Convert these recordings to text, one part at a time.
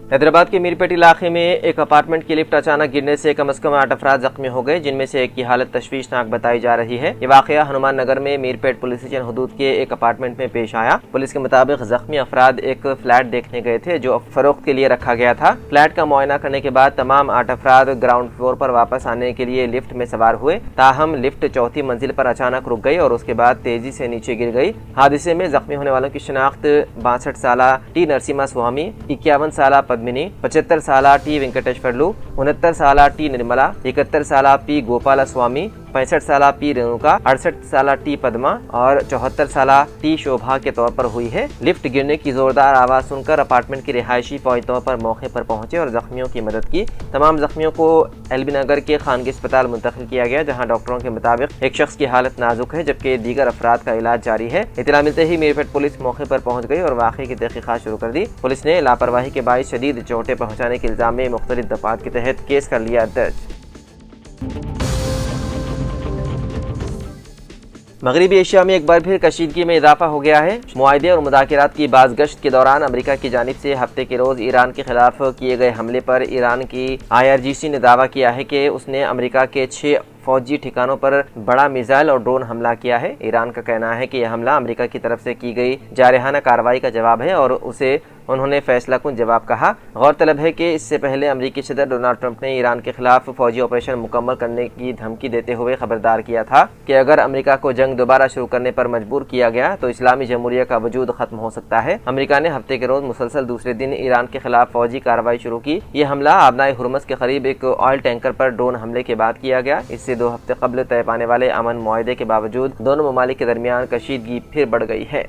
हैदराबाद के मीरपेट इलाके में एक अपार्टमेंट की लिफ्ट अचानक गिरने से कम से कम 8 अफराद जख्मी हो गए, जिनमें से एक की हालत तशवीशनाक बताई जा रही है। ये वाकया हनुमान नगर में मीरपेट पुलिस स्टेशन हदूद के एक अपार्टमेंट में पेश आया। पुलिस के मुताबिक जख्मी अफराद एक फ्लैट देखने गए थे जो फरोख्त के लिए रखा गया था। फ्लैट का मुआयना करने के बाद तमाम 8 अफराद ग्राउंड फ्लोर पर वापस आने के लिए लिफ्ट में सवार हुए, ताहम लिफ्ट चौथी मंजिल पर अचानक रुक गई और उसके बाद तेजी से नीचे गिर गई। हादसे में जख्मी होने वालों की शिनाख्त 62 साला टी नरसिम्हा स्वामी, 51 साला पद्मिनी, 75 साला टी वेंकटेश्वरलू, 69 साला टी निर्मला, 71 साला पी गोपाला स्वामी, 65 साला पी रेणुका, 68 साला टी पद्मा और 74 साला टी शोभा के तौर पर हुई है। लिफ्ट गिरने की जोरदार आवाज सुनकर अपार्टमेंट के रिहायशी फौरी तौर पर मौके पर पहुंचे और जख्मियों की मदद की। तमाम जख्मियों को एलबी नगर के खानगी अस्पताल मुंतकिल किया गया, जहां डॉक्टरों के मुताबिक एक शख्स की हालत नाजुक है जबकि दीगर अफराद का इलाज जारी है। इत्तला मिलते ही मीरपेट पुलिस मौके पर पहुंच गई और वाक़े की तहकीकात शुरू कर दी। पुलिस ने लापरवाही के बाइस शदीद चोटें पहुंचाने के इल्जाम में मुख्तलिफ दफात के तहत केस कर लिया दर्ज। मगरबी एशिया में एक बार फिर कशीदगी में इजाफा हो गया है। मुआहदे और मुज़ाकरात की बाज़गश्त के दौरान अमेरिका की जानिब से हफ्ते के रोज़ ईरान के खिलाफ किए गए हमले पर ईरान की IRGC ने दावा किया है कि उसने अमेरिका के 6 फौजी ठिकानों पर बड़ा मिसाइल और ड्रोन हमला किया है। ईरान का कहना है कि यह हमला अमेरिका की तरफ से की गई जारहाना कार्रवाई का जवाब है और उसे उन्होंने फैसला कुन जवाब कहा। गौरतलब है कि इससे पहले अमेरिकी सदर डोनाल्ड ट्रंप ने ईरान के खिलाफ फौजी ऑपरेशन मुकम्मल करने की धमकी देते हुए खबरदार किया था कि अगर अमेरिका को जंग दोबारा शुरू करने पर मजबूर किया गया तो इस्लामी जमहूरिया का वजूद खत्म हो सकता है। अमेरिका ने हफ्ते के रोज मुसलसल दूसरे दिन ईरान के खिलाफ फौजी कार्रवाई शुरू की। यह हमला आबनाए हुर्मुज़ के करीब एक ऑयल टैंकर पर ड्रोन हमले के बाद किया गया। इससे 2 हफ्ते कबल तय पाने वाले अमन मुआहदे के बावजूद दोनों ममालिक के दरमियान कशीदगी फिर बढ़ गई है।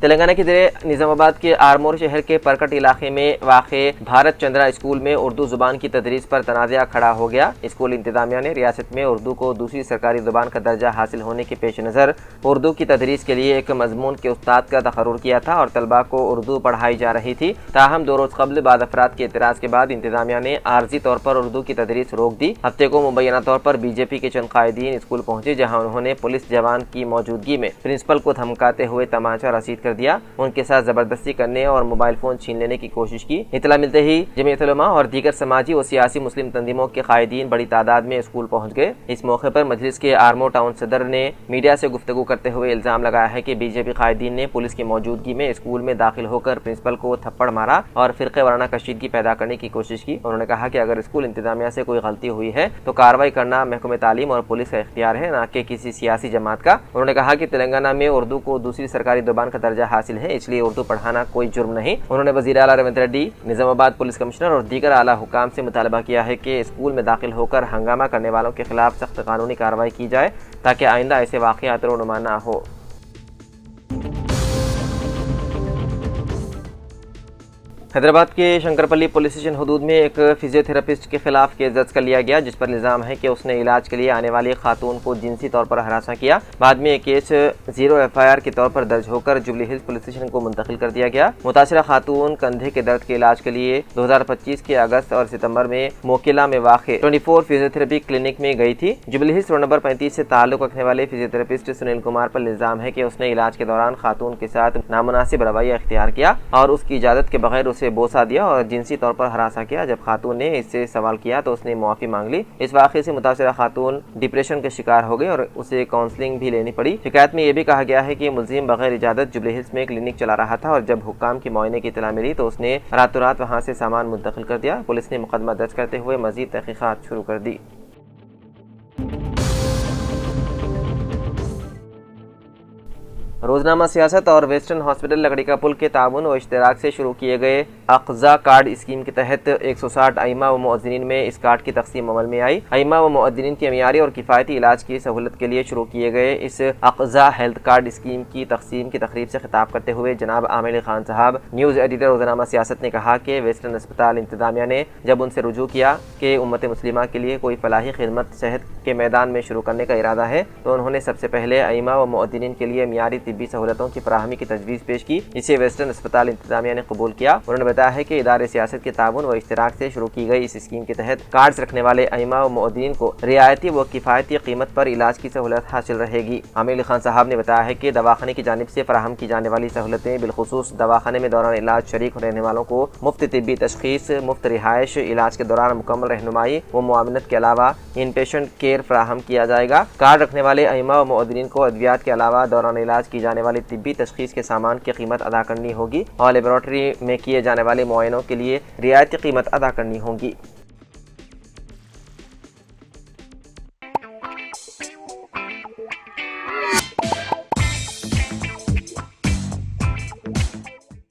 तेलंगाना के ज़िले निज़ामाबाद के आरमोर शहर के परकट इलाके में वाक़े भारत चंद्रा स्कूल में उर्दू ज़ुबान की तदरीस पर तनाज़ा खड़ा हो गया। स्कूल इंतज़ामिया ने रियासत में उर्दू को दूसरी सरकारी ज़ुबान का दर्जा हासिल होने के पेश नज़र उर्दू की तदरीस के लिए एक मज़मून के उस्ताद का तक़र्रुर किया था और तलबा को उर्दू पढ़ाई जा रही थी। ताहम 2 रोज़ कबल बाद अफराद के एतराज़ के बाद इंतज़ामिया ने आर्जी तौर पर उर्दू की तदरीस रोक दी। हफ्ते को मुबैना तौर पर BJP के चंद कायदीन स्कूल पहुंचे, जहाँ उन्होंने पुलिस जवान की मौजूदगी में प्रिंसिपल को धमकाते हुए तमाचा रसीद कर दिया, उनके साथ जबरदस्ती करने और मोबाइल फोन छीन लेने की कोशिश की। इतला मिलते ही जमीयत उलमा और दीगर समाजी और सियासी मुस्लिम तंजीमों के कायदीन बड़ी तादाद में स्कूल पहुंच गए। इस मौके पर मजलिस के आरमो टाउन सदर ने मीडिया से गुफ्तगू करते हुए इल्जाम लगाया है कि BJP कायदीन ने पुलिस की मौजूदगी में स्कूल में दाखिल होकर प्रिंसिपल को थप्पड़ मारा और फिरके वाराना कशीदगी पैदा करने की कोशिश की। उन्होंने कहा कि अगर स्कूल इंतजामिया से कोई गलती हुई है तो कार्रवाई करना महकमे तालीम और पुलिस का इख्तियार है, न कि किसी सियासी जमात का। उन्होंने कहा कि तेलंगाना में उर्दू को दूसरी सरकारी ज़ुबान का दर्जा हासिल है, इसलिए उर्दू पढ़ाना कोई जुर्म नहीं। उन्होंने वज़ीर आला रेवंत रेड्डी, निज़ामाबाद पुलिस कमिश्नर और दीगर आला हुकाम से मुतालबा किया है कि स्कूल में दाखिल होकर हंगामा करने वालों के खिलाफ सख्त कानूनी कार्रवाई की जाए ताकि आइंदा ऐसे वाक़यात रोनुमा न हो। हैदराबाद के शंकरपल्ली पुलिस स्टेशन हदूद में एक फिजियोथेरेपिस्ट के खिलाफ केस दर्ज कर लिया गया, जिस पर इल्ज़ाम है कि उसने इलाज के लिए आने वाली खातून को जिनसी तौर पर हरासा किया। बाद में एक केस 0 FIR के तौर पर दर्ज होकर जुबली हिल्स पुलिस स्टेशन को मुंतकिल कर दिया गया। मुतासिरा खातून कंधे के दर्द के इलाज के लिए 2025 के अगस्त और सितंबर में मोकिला में वाक़े 24 फिजियोथेरेपी क्लिनिक में गई थी। जुबली हिल्स रोड नंबर 35 से ताल्लुक रखने वाले फिजियोथेरेपिस्ट सुनील कुमार पर इल्ज़ाम है कि उसने इलाज के दौरान खातून के साथ नामुनासिब रवैया इख्तियार किया और उसकी इजाज़त के बगैर उसे बोसा दिया और जिनसी तौर पर हरासा किया। जब खातून ने इससे सवाल किया तो उसने मुआफ़ी मांग ली। इस वाक़े से मुतासिरा खातून डिप्रेशन के शिकार हो गई और उसे काउंसलिंग भी लेनी पड़ी। शिकायत में यह भी कहा गया है कि मुलजिम बगैर इजाज़त जुबली हिल्स में क्लिनिक चला रहा था और जब हुक्काम की मुआयने की इत्तला मिली तो उसने रातों रात वहाँ से सामान मुंतकिल कर दिया। पुलिस ने मुकदमा दर्ज करते हुए मज़ीद तहक़ीक़ात शुरू कर दी। रोजनामा सियासत और वेस्टर्न हॉस्पिटल लकड़ी का पुल के ताउन व इश्तराक से शुरू किए गए अक़ज़ा कार्ड स्कीम के तहत 160 अइम्मा व मुअज़्ज़िनीन में इस कार्ड की तक़सीम अमल में आई। अइम्मा व मुअज़्ज़िनीन के मियारी और किफ़ायती इलाज की सहूलत के लिए शुरू किए गए इस अक़ज़ा हेल्थ कार्ड स्कीम की तक़सीम की तकरीब से खिताब करते हुए जनाब आमिर खान साहब, न्यूज़ एडिटर रोजनामा सियासत ने कहा कि वेस्टर्न अस्पताल इंतजामिया ने जब उनसे रुजू किया कि उम्मत मुस्लिमा के लिए कोई फलाही खिदमत सेहत के मैदान में शुरू करने का इरादा है तो उन्होंने सबसे पहले अइम्मा व मुअज़्ज़िनीन के लिए मियारी तिब्बी सहूलतों की फराहमी की तजवीज़ पेश की, जिसे वेस्टर्न अस्पताल इंतजामिया ने कबूल किया। उन्होंने बताया है कि इदारे सियासत के ताउन व इश्तराक से शुरू की गई इस स्कीम के तहत कार्ड्स रखने वाले अइमा व मुअद्दिनीन को रियायती व किफ़ायती कीमत पर इलाज की सहूलत हासिल रहेगी। आमिर अली खान साहब ने बताया है कि दवाखाने की जानिब से फराहम की जाने वाली सहूलतें बिलखुसूस दवाखाने में दौरान इलाज शरीक रहने वालों को मुफ्त तिब्बी तशखीस, मुफ्त रिहाइश, इलाज के दौरान मुकम्मल रहनुमाई व मुआवनत के अलावा इन पेशेंट केयर फराहम किया जाएगा। कार्ड रखने वाले अइमा व मुअद्दिनीन को अद्वियात के अलावा दौरान इलाज की जाने वाली तिब्बी तशखीस के सामान की कीमत अदा करनी होगी और लेबोरेटरी में किए जाने वाले मुआयनों के लिए रियायती कीमत अदा करनी होगी।